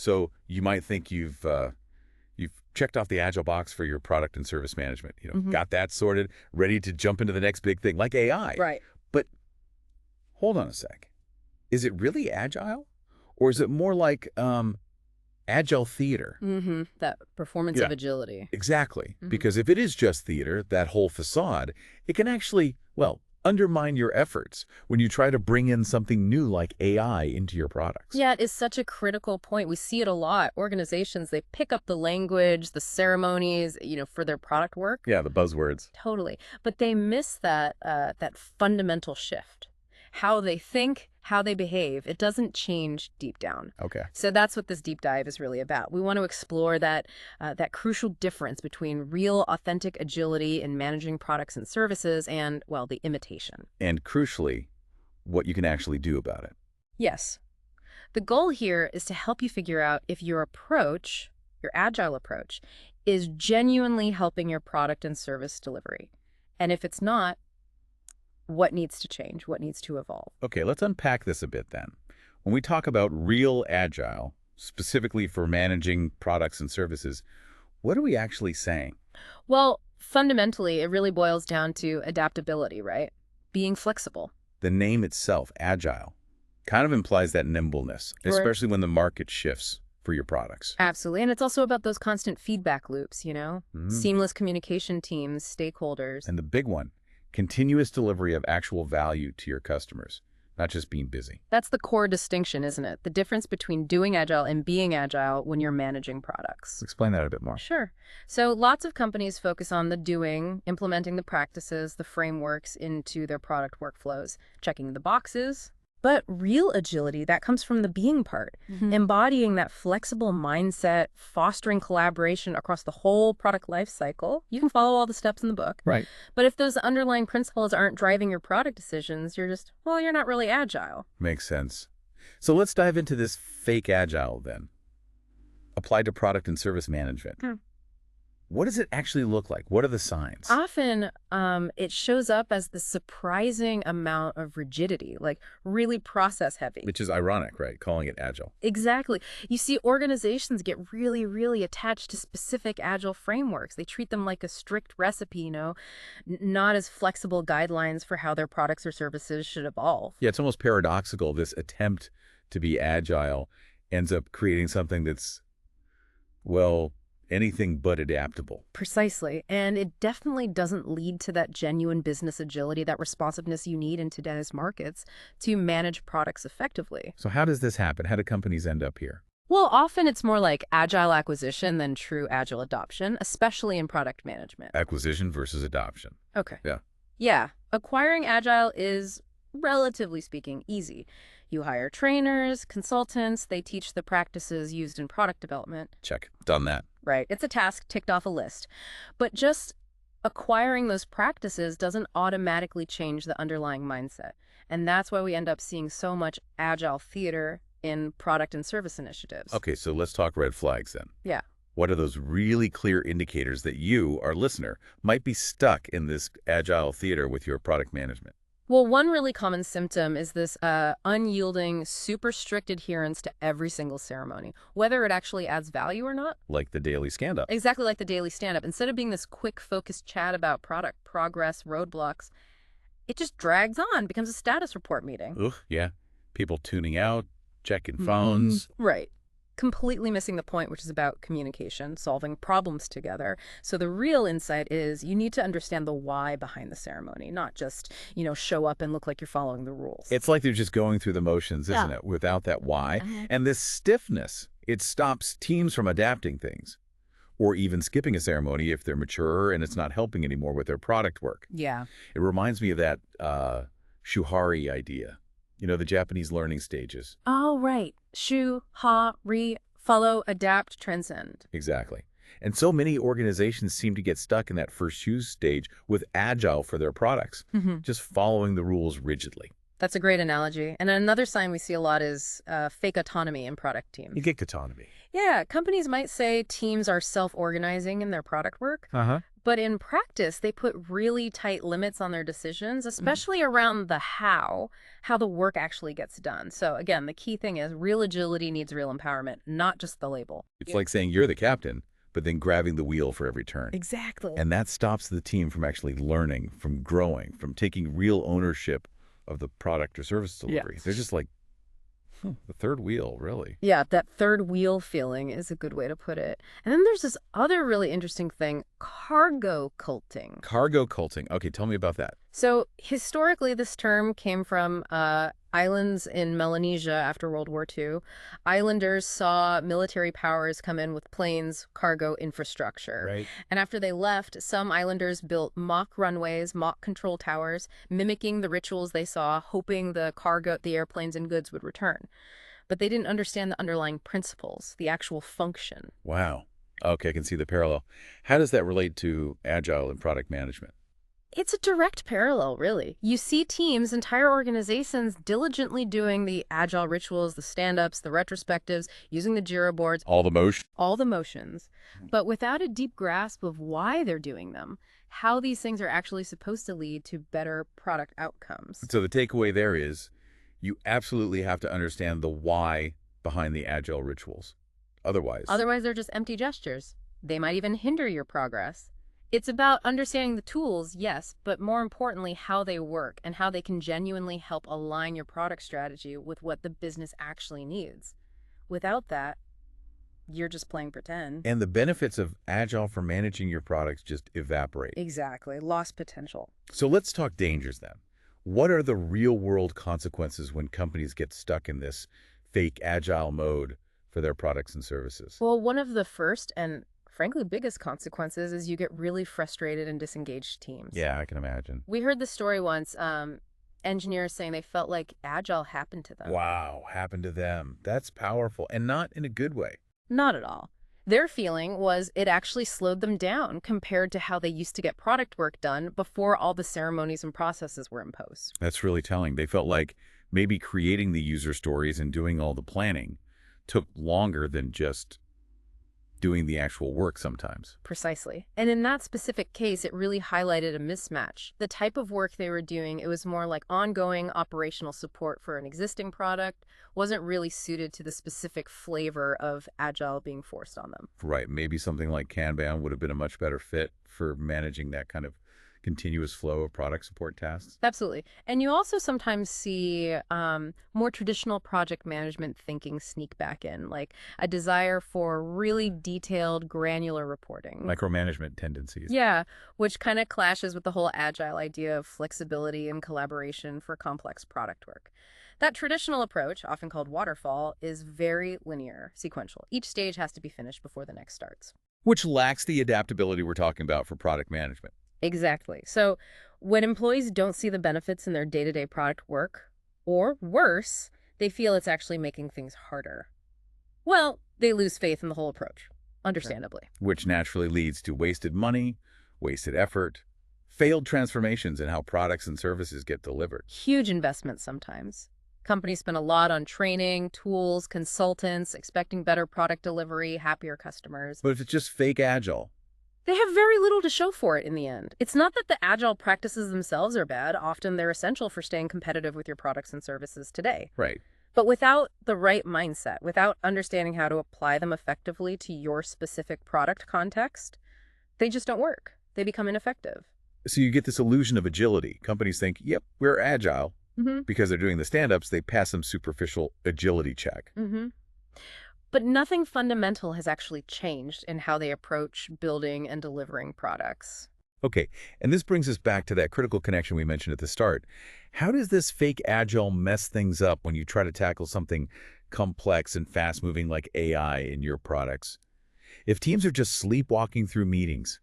So you might think you've checked off the Agile box for your product and service management. Got that sorted, ready to jump into the next big thing, like AI. Right. But hold on a sec. Is it really Agile? Or is it more like Agile theater? That performance of agility. Exactly. Because if it is just theater, that whole facade, it can actually, well, undermine your efforts when you try to bring in something new like AI into your products. Yeah, it is such a critical point. We see it a lot. Organizations, they pick up the language, the ceremonies, for their product work. Yeah, the buzzwords. Totally. But they miss that fundamental shift. How they think, how they behave, it doesn't change deep down. Okay. So that's what this deep dive is really about. We want to explore that crucial difference between real, authentic agility in managing products and services and, well, the imitation. And crucially, what you can actually do about it. Yes. The goal here is to help you figure out if your approach, your Agile approach, is genuinely helping your product and service delivery. And if it's not, what needs to change? What needs to evolve? Okay, let's unpack this a bit then. When we talk about real Agile, specifically for managing products and services, what are we actually saying? Well, fundamentally, it really boils down to adaptability, right? Being flexible. The name itself, Agile, kind of implies that nimbleness, especially when the market shifts for your products. Absolutely. And it's also about those constant feedback loops, Seamless communication teams, stakeholders. And the big one, continuous delivery of actual value to your customers, not just being busy. That's the core distinction, isn't it? The difference between doing Agile and being Agile when you're managing products. Explain that a bit more. Sure. So lots of companies focus on the doing, implementing the practices, the frameworks into their product workflows, checking the boxes. But real agility, that comes from the being part, embodying that flexible mindset, fostering collaboration across the whole product life cycle. You can follow all the steps in the book. Right. But if those underlying principles aren't driving your product decisions, you're not really agile. Makes sense. So let's dive into this fake Agile then, applied to product and service management. What does it actually look like? What are the signs? Often, it shows up as the surprising amount of rigidity, like really process heavy. Which is ironic, right? Calling it Agile. Exactly. You see, organizations get really, really attached to specific Agile frameworks. They treat them like a strict recipe, not as flexible guidelines for how their products or services should evolve. Yeah, it's almost paradoxical. This attempt to be Agile ends up creating something that's, well, anything but adaptable. Precisely. And it definitely doesn't lead to that genuine business agility, that responsiveness you need in today's markets to manage products effectively. So how does this happen? How do companies end up here? Well, often it's more like Agile acquisition than true Agile adoption, especially in product management. Acquisition versus adoption. Okay. Yeah. Yeah. Acquiring Agile is, relatively speaking, easy. You hire trainers, consultants, they teach the practices used in product development. Check. Done that. Right. It's a task ticked off a list. But just acquiring those practices doesn't automatically change the underlying mindset. And that's why we end up seeing so much Agile theater in product and service initiatives. Okay, so let's talk red flags then. Yeah. What are those really clear indicators that you, our listener, might be stuck in this Agile theater with your product management? Well, one really common symptom is this unyielding, super strict adherence to every single ceremony, whether it actually adds value or not. Like the daily stand-up. Exactly like the daily stand-up. Instead of being this quick, focused chat about product progress, roadblocks, it just drags on, becomes a status report meeting. Ugh, yeah. People tuning out, checking phones. Right. Completely missing the point, which is about communication, solving problems together. So the real insight is you need to understand the why behind the ceremony, not just, show up and look like you're following the rules. It's like they're just going through the motions, isn't it, without that why. And this stiffness, it stops teams from adapting things or even skipping a ceremony if they're mature and it's not helping anymore with their product work. Yeah. It reminds me of that shuhari idea. The Japanese learning stages. Oh, right. Shu, ha, ri, follow, adapt, transcend. Exactly. And so many organizations seem to get stuck in that first Shu stage with Agile for their products, just following the rules rigidly. That's a great analogy. And another sign we see a lot is fake autonomy in product teams. You get autonomy. Yeah, companies might say teams are self-organizing in their product work, But in practice, they put really tight limits on their decisions, especially around the how the work actually gets done. So again, the key thing is real agility needs real empowerment, not just the label. It's like saying you're the captain, but then grabbing the wheel for every turn. Exactly. And that stops the team from actually learning, from growing, from taking real ownership of the product or service delivery. They're just like, the third wheel, really. Yeah, that third wheel feeling is a good way to put it. And then there's this other really interesting thing, cargo culting. Cargo culting. Okay, tell me about that. So historically, this term came from islands in Melanesia after World War II. Islanders saw military powers come in with planes, cargo infrastructure. Right. And after they left, some islanders built mock runways, mock control towers, mimicking the rituals they saw, hoping the airplanes and goods would return. But they didn't understand the underlying principles, the actual function. Wow. Okay, I can see the parallel. How does that relate to Agile and product management? It's a direct parallel, really. You see teams, entire organizations diligently doing the agile rituals, the stand-ups, the retrospectives, using the Jira boards. All the motion. All the motions, but without a deep grasp of why they're doing them, how these things are actually supposed to lead to better product outcomes. So the takeaway there is you absolutely have to understand the why behind the Agile rituals. Otherwise, they're just empty gestures. They might even hinder your progress. It's about understanding the tools, yes, but more importantly, how they work and how they can genuinely help align your product strategy with what the business actually needs. Without that, you're just playing pretend. And the benefits of Agile for managing your products just evaporate. Exactly. Lost potential. So let's talk dangers then. What are the real-world consequences when companies get stuck in this fake Agile mode for their products and services? Well, one of the first and frankly biggest consequences is you get really frustrated and disengaged teams. Yeah, I can imagine. We heard the story once, engineers saying they felt like Agile happened to them. Wow, happened to them. That's powerful, and not in a good way. Not at all. Their feeling was it actually slowed them down compared to how they used to get product work done before all the ceremonies and processes were imposed. That's really telling. They felt like maybe creating the user stories and doing all the planning took longer than just doing the actual work sometimes. Precisely. And in that specific case, it really highlighted a mismatch. The type of work they were doing, it was more like ongoing operational support for an existing product, wasn't really suited to the specific flavor of Agile being forced on them. Right. Maybe something like Kanban would have been a much better fit for managing that kind of continuous flow of product support tasks. Absolutely. And you also sometimes see more traditional project management thinking sneak back in, like a desire for really detailed, granular reporting. Micromanagement tendencies. Yeah, which kind of clashes with the whole Agile idea of flexibility and collaboration for complex product work. That traditional approach, often called waterfall, is very linear, sequential. Each stage has to be finished before the next starts. Which lacks the adaptability we're talking about for product management. Exactly. So when employees don't see the benefits in their day-to-day product work, or worse, they feel it's actually making things harder. Well, they lose faith in the whole approach, understandably. Which naturally leads to wasted money, wasted effort, failed transformations in how products and services get delivered. Huge investments sometimes. Companies spend a lot on training, tools, consultants, expecting better product delivery, happier customers. But if it's just fake Agile, they have very little to show for it in the end. It's not that the Agile practices themselves are bad. Often they're essential for staying competitive with your products and services today. right? But without the right mindset, without understanding how to apply them effectively to your specific product context, they just don't work. They become ineffective. So you get this illusion of agility. Companies think, yep, we're Agile. Because they're doing the stand-ups, they pass some superficial agility check. But nothing fundamental has actually changed in how they approach building and delivering products. Okay, and this brings us back to that critical connection we mentioned at the start. How does this fake Agile mess things up when you try to tackle something complex and fast-moving like AI in your products? If teams are just sleepwalking through meetings,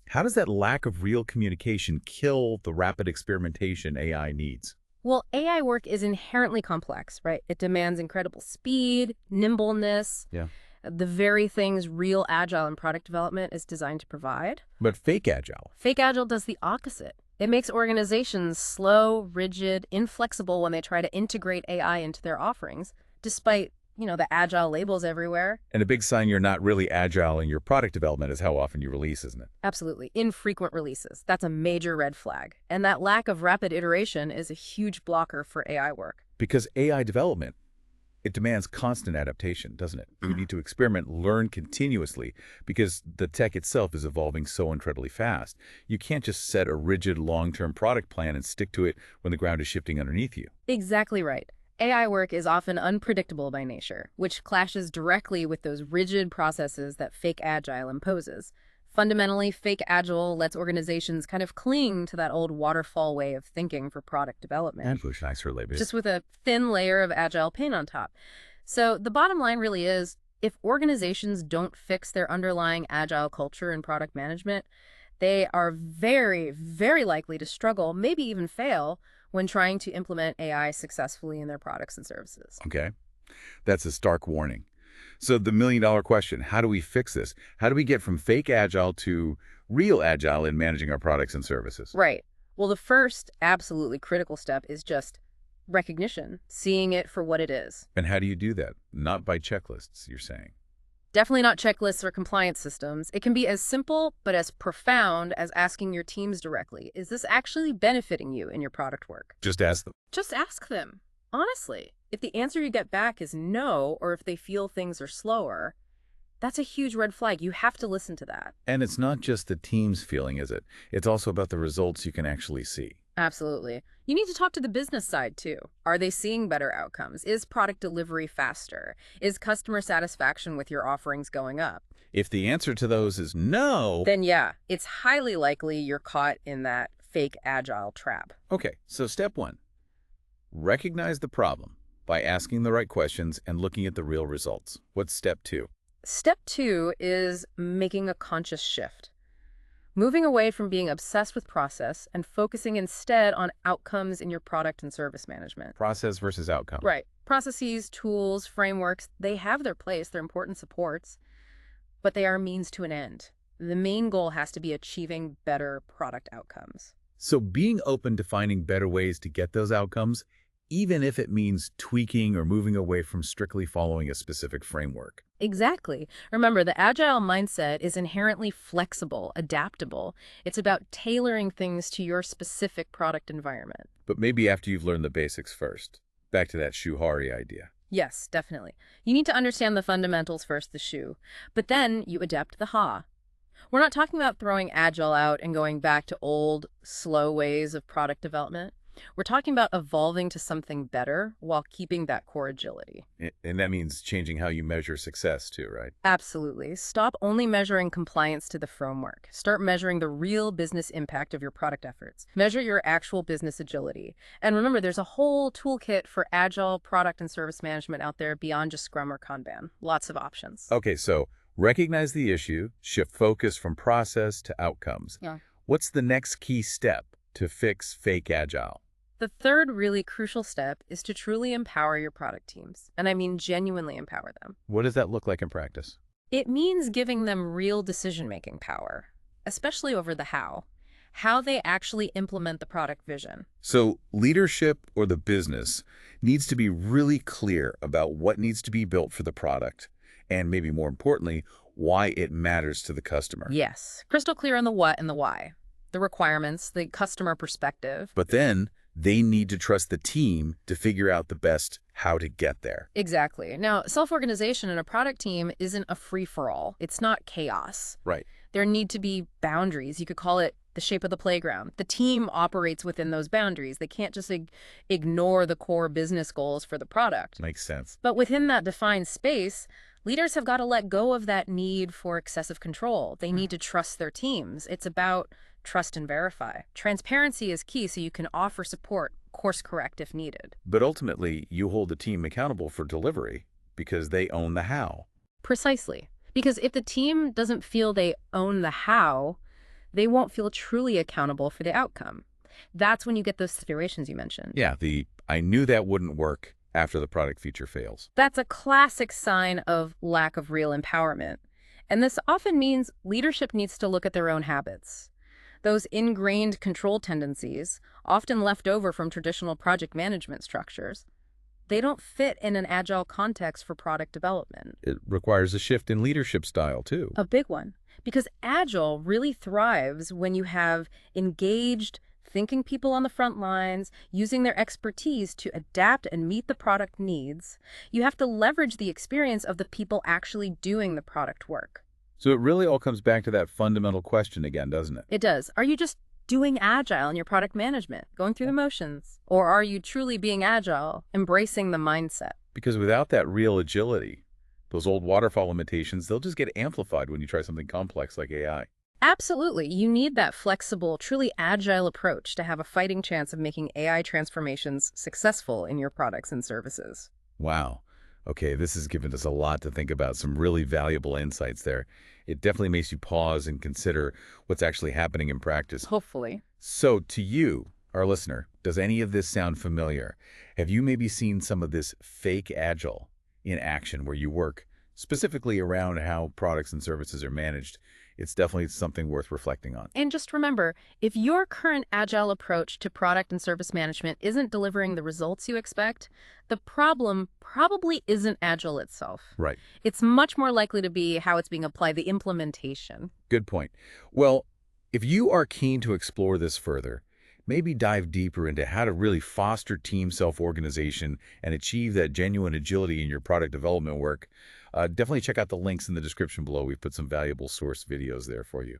how does that lack of real communication kill the rapid experimentation AI needs? Well, AI work is inherently complex, right? It demands incredible speed, nimbleness, the very things real Agile and product development is designed to provide. But fake Agile? Fake Agile does the opposite. It makes organizations slow, rigid, inflexible when they try to integrate AI into their offerings, despite the Agile labels everywhere. And a big sign you're not really agile in your product development is how often you release, isn't it? Absolutely. Infrequent releases. That's a major red flag. And that lack of rapid iteration is a huge blocker for AI work. Because AI development, it demands constant adaptation, doesn't it? You need to experiment, learn continuously, because the tech itself is evolving so incredibly fast. You can't just set a rigid long-term product plan and stick to it when the ground is shifting underneath you. Exactly right. AI work is often unpredictable by nature, which clashes directly with those rigid processes that fake Agile imposes. Fundamentally, fake Agile lets organizations kind of cling to that old waterfall way of thinking for product development. And push nicer labels. Just with a thin layer of Agile paint on top. So the bottom line really is, if organizations don't fix their underlying Agile culture and product management, they are very, very likely to struggle, maybe even fail, when trying to implement AI successfully in their products and services. Okay. That's a stark warning. So the million-dollar question, how do we fix this? How do we get from fake Agile to real Agile in managing our products and services? Right. Well, the first absolutely critical step is just recognition, seeing it for what it is. And how do you do that? Not by checklists, you're saying. Definitely not checklists or compliance systems. It can be as simple but as profound as asking your teams directly, is this actually benefiting you in your product work? Just ask them. Just ask them. Honestly, if the answer you get back is no, or if they feel things are slower, that's a huge red flag. You have to listen to that. And it's not just the team's feeling, is it? It's also about the results you can actually see. Absolutely. You need to talk to the business side, too. Are they seeing better outcomes? Is product delivery faster? Is customer satisfaction with your offerings going up? If the answer to those is no, then yeah, it's highly likely you're caught in that fake Agile trap. Okay, so step one, recognize the problem by asking the right questions and looking at the real results. What's step two? Step two is making a conscious shift. Moving away from being obsessed with process and focusing instead on outcomes in your product and service management. Process versus outcome. Right. Processes, tools, frameworks, they have their place. They're important supports, but they are a means to an end. The main goal has to be achieving better product outcomes. So being open to finding better ways to get those outcomes, even if it means tweaking or moving away from strictly following a specific framework. Exactly. Remember, the Agile mindset is inherently flexible, adaptable. It's about tailoring things to your specific product environment. But maybe after you've learned the basics first. Back to that shoe-hari idea. Yes, definitely. You need to understand the fundamentals first, the shoe. But then you adapt the ha. We're not talking about throwing Agile out and going back to old, slow ways of product development. We're talking about evolving to something better while keeping that core agility. And that means changing how you measure success too, right? Absolutely. Stop only measuring compliance to the framework. Start measuring the real business impact of your product efforts. Measure your actual business agility. And remember, there's a whole toolkit for Agile product and service management out there beyond just Scrum or Kanban. Lots of options. Okay, so recognize the issue, shift focus from process to outcomes. Yeah. What's the next key step to fix fake Agile? The third really crucial step is to truly empower your product teams. And I mean genuinely empower them. What does that look like in practice? It means giving them real decision-making power, especially over the how they actually implement the product vision. So leadership or the business needs to be really clear about what needs to be built for the product, and maybe more importantly, why it matters to the customer. Yes, crystal clear on the what and the why, the requirements, the customer perspective. But then they need to trust the team to figure out the best how to get there. Exactly. Now, self-organization in a product team isn't a free-for-all. It's not chaos. Right. There need to be boundaries. You could call it the shape of the playground. The team operates within those boundaries. They can't just ignore the core business goals for the product. Makes sense. But within that defined space, leaders have got to let go of that need for excessive control. They need to trust their teams. It's about trust and verify. Transparency is key so you can offer support, course correct if needed. But ultimately, you hold the team accountable for delivery because they own the how. Precisely. Because if the team doesn't feel they own the how, they won't feel truly accountable for the outcome. That's when you get those situations you mentioned. Yeah, I knew that wouldn't work after the product feature fails. That's a classic sign of lack of real empowerment. And this often means leadership needs to look at their own habits. Those ingrained control tendencies, often left over from traditional project management structures, They don't fit in an agile context for product development. It requires a shift in leadership style, too. A big one. Because agile really thrives when you have engaged, thinking people on the front lines, using their expertise to adapt and meet the product needs. You have to leverage the experience of the people actually doing the product work. So it really all comes back to that fundamental question again, doesn't it? It does. Are you just doing agile in your product management, going through the motions? Or are you truly being agile, embracing the mindset? Because without that real agility, those old waterfall limitations, they'll just get amplified when you try something complex like AI. Absolutely. You need that flexible, truly agile approach to have a fighting chance of making AI transformations successful in your products and services. Wow. Okay, this has given us a lot to think about, some really valuable insights there. It definitely makes you pause and consider what's actually happening in practice. Hopefully. So to you, our listener, does any of this sound familiar? Have you maybe seen some of this fake agile in action where you work specifically around how products and services are managed? It's definitely something worth reflecting on. And just remember, if your current agile approach to product and service management isn't delivering the results you expect, the problem probably isn't agile itself. Right. It's much more likely to be how it's being applied, the implementation. Good point. Well, if you are keen to explore this further, maybe dive deeper into how to really foster team self-organization and achieve that genuine agility in your product development work, definitely check out the links in the description below. We've put some valuable source videos there for you.